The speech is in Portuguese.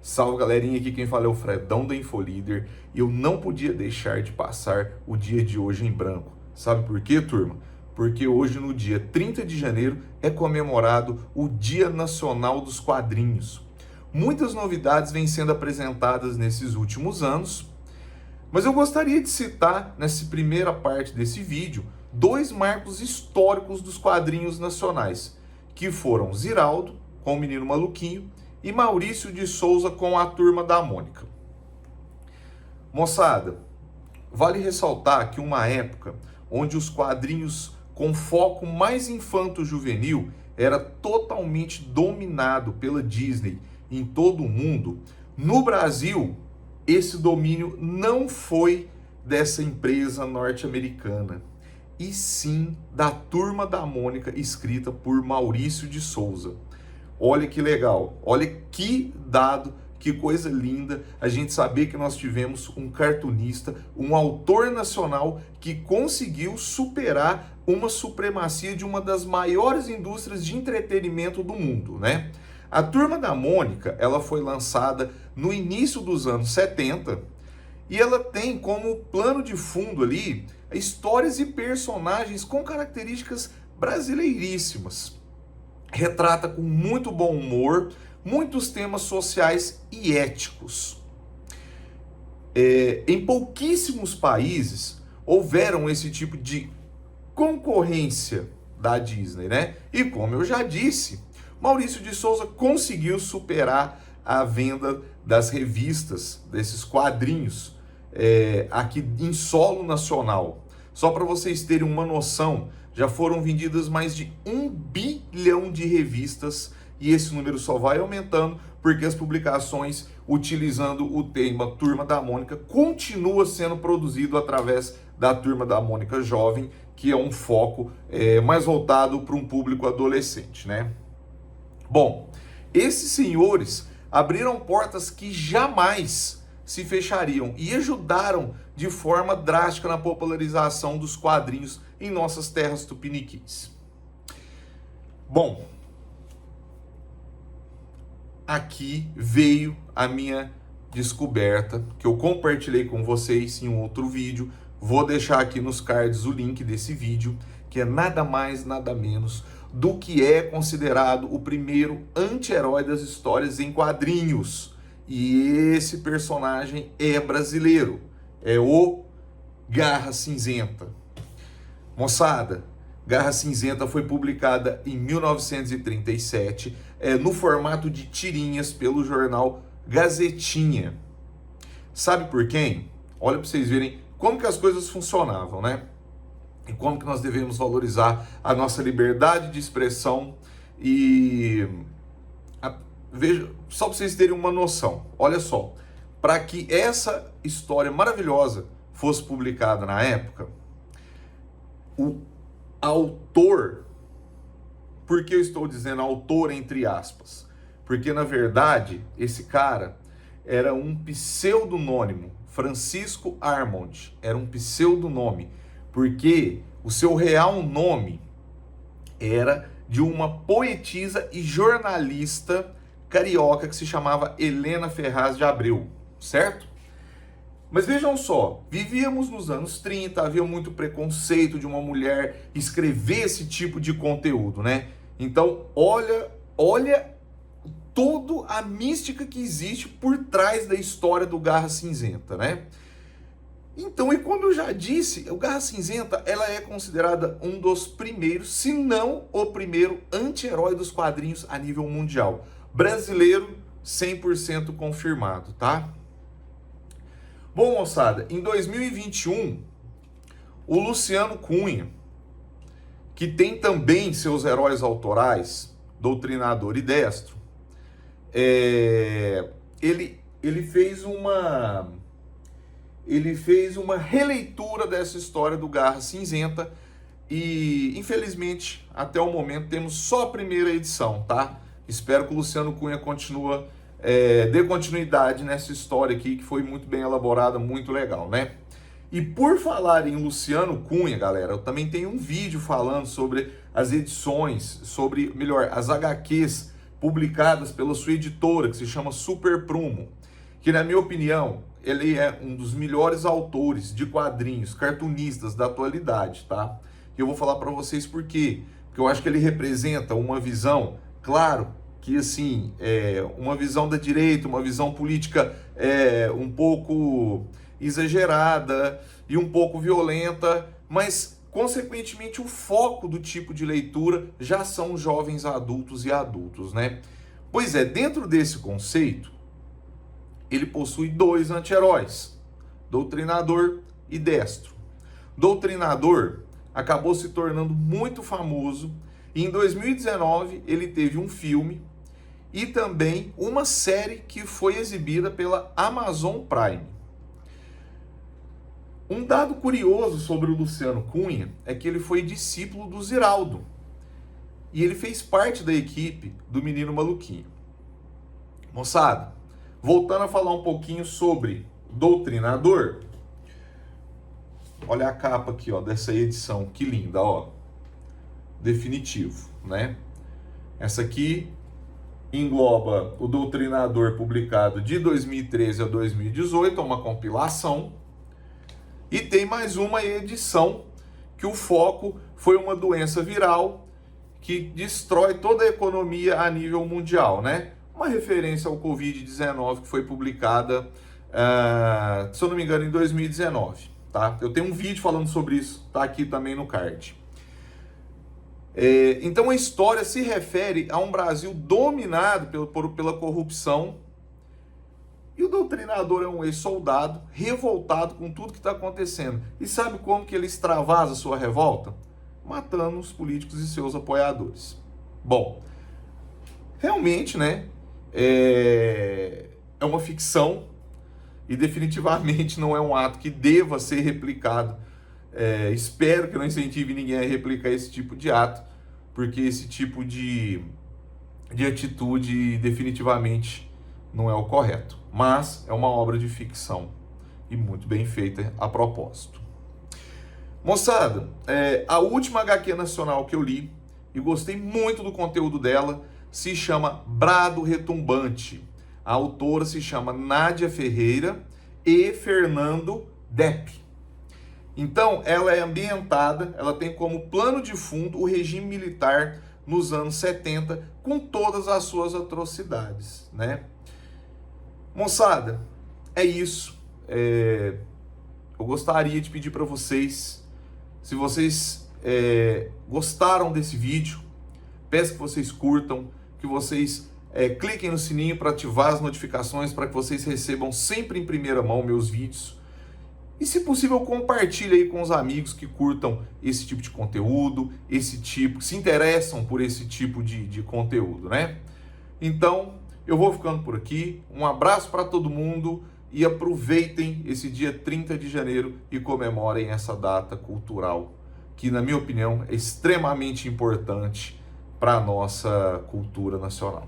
Salve galerinha, aqui quem fala é o Fredão da Infolíder e eu não podia deixar de passar o dia de hoje em branco. Sabe por quê, turma? Porque hoje, no dia 30 de janeiro, é comemorado o Dia Nacional dos Quadrinhos. Muitas novidades vêm sendo apresentadas nesses últimos anos, mas eu gostaria de citar, nessa primeira parte desse vídeo, dois marcos históricos dos quadrinhos nacionais, que foram Ziraldo, com o Menino Maluquinho, e Maurício de Souza com a Turma da Mônica. Moçada, vale ressaltar que uma época onde os quadrinhos com foco mais infanto-juvenil era totalmente dominado pela Disney em todo o mundo, no Brasil, esse domínio não foi dessa empresa norte-americana, e sim da Turma da Mônica, escrita por Maurício de Souza. Olha que legal, olha que dado, que coisa linda a gente saber que nós tivemos um cartunista, um autor nacional que conseguiu superar uma supremacia de uma das maiores indústrias de entretenimento do mundo, né? A Turma da Mônica, ela foi lançada no início dos anos 70 e ela tem como plano de fundo ali histórias e personagens com características brasileiríssimas. Retrata com muito bom humor muitos temas sociais e éticos. Em pouquíssimos países houveram esse tipo de concorrência da Disney, né? E como eu já disse, Maurício de Souza conseguiu superar a venda das revistas, desses quadrinhos, aqui em solo nacional. Só para vocês terem uma noção, já foram vendidas mais de 1 bilhão de revistas e esse número só vai aumentando porque as publicações utilizando o tema Turma da Mônica continua sendo produzido através da Turma da Mônica Jovem, que é um foco mais voltado para um público adolescente, né? Bom, esses senhores abriram portas que jamais se fechariam e ajudaram de forma drástica na popularização dos quadrinhos em nossas terras tupiniquins. Bom, aqui veio a minha descoberta, que eu compartilhei com vocês em um outro vídeo. Vou deixar aqui nos cards o link desse vídeo, que é nada mais, nada menos do que é considerado o primeiro anti-herói das histórias em quadrinhos. E esse personagem é brasileiro, é o Garra Cinzenta. Moçada, Garra Cinzenta foi publicada em 1937, no formato de tirinhas pelo jornal Gazetinha. Sabe por quem? Olha para vocês verem como que as coisas funcionavam, né? E como que nós devemos valorizar a nossa liberdade de expressão e... Veja, só para vocês terem uma noção, olha só, para que essa história maravilhosa fosse publicada na época, o autor, por que eu estou dizendo autor entre aspas? Porque na verdade esse cara era um pseudonônimo, Francisco Armond, era um pseudonome, porque o seu real nome era de uma poetisa e jornalista carioca que se chamava Helena Ferraz de Abreu, certo? Mas vejam só, vivíamos nos anos 30, havia muito preconceito de uma mulher escrever esse tipo de conteúdo, né? Então, olha toda a mística que existe por trás da história do Garra Cinzenta, né? Então, e como eu já disse, o Garra Cinzenta, ela é considerada um dos primeiros, se não o primeiro anti-herói dos quadrinhos a nível mundial. Brasileiro, 100% confirmado, tá? Bom, moçada, em 2021, o Luciano Cunha, que tem também seus heróis autorais, Doutrinador e Destro, ele fez uma releitura dessa história do Garra Cinzenta e, infelizmente, até o momento temos só a primeira edição, tá? Espero que o Luciano Cunha dê continuidade nessa história aqui, que foi muito bem elaborada, muito legal, né? E por falar em Luciano Cunha, galera, eu também tenho um vídeo falando sobre as edições, as HQs publicadas pela sua editora, que se chama Super Prumo, que, na minha opinião, ele é um dos melhores autores de quadrinhos, cartunistas da atualidade, tá? E eu vou falar para vocês por quê. Porque eu acho que ele representa uma visão, claro, que assim, uma visão da direita, uma visão política um pouco exagerada e um pouco violenta, mas, consequentemente, o foco do tipo de leitura já são jovens adultos e adultos, né? Pois é, dentro desse conceito, ele possui dois anti-heróis, Doutrinador e Destro. Doutrinador acabou se tornando muito famoso e em 2019 ele teve um filme e também uma série que foi exibida pela Amazon Prime. Um dado curioso sobre o Luciano Cunha é que ele foi discípulo do Ziraldo e ele fez parte da equipe do Menino Maluquinho. Moçada, voltando a falar um pouquinho sobre Doutrinador, olha a capa aqui, ó, dessa edição, que linda, ó, definitivo, né? Essa aqui engloba o Doutrinador publicado de 2013 a 2018, é uma compilação, e tem mais uma edição que o foco foi uma doença viral que destrói toda a economia a nível mundial, né? Uma referência ao Covid-19 que foi publicada, se eu não me engano, em 2019, tá? Eu tenho um vídeo falando sobre isso, tá aqui também no card. Então a história se refere a um Brasil dominado pela corrupção e o Doutrinador é um ex-soldado revoltado com tudo que está acontecendo. E sabe como que ele extravasa sua revolta? Matando os políticos e seus apoiadores. Bom, realmente, né, é uma ficção e definitivamente não é um ato que deva ser replicado. Espero que não incentive ninguém a replicar esse tipo de ato, porque esse tipo de atitude definitivamente não é o correto. Mas é uma obra de ficção e muito bem feita a propósito. Moçada, a última HQ nacional que eu li e gostei muito do conteúdo dela se chama Brado Retumbante. A autora se chama Nádia Ferreira e Fernando Depp. Então, ela é ambientada, ela tem como plano de fundo o regime militar nos anos 70, com todas as suas atrocidades, né? Moçada, é isso. Eu gostaria de pedir para vocês, se vocês gostaram desse vídeo, peço que vocês curtam, que vocês cliquem no sininho para ativar as notificações, para que vocês recebam sempre em primeira mão meus vídeos. E, se possível, compartilhe aí com os amigos que curtam esse tipo de conteúdo, que se interessam por esse tipo de conteúdo, né? Então, eu vou ficando por aqui. Um abraço para todo mundo e aproveitem esse dia 30 de janeiro e comemorem essa data cultural, que, na minha opinião, é extremamente importante para a nossa cultura nacional.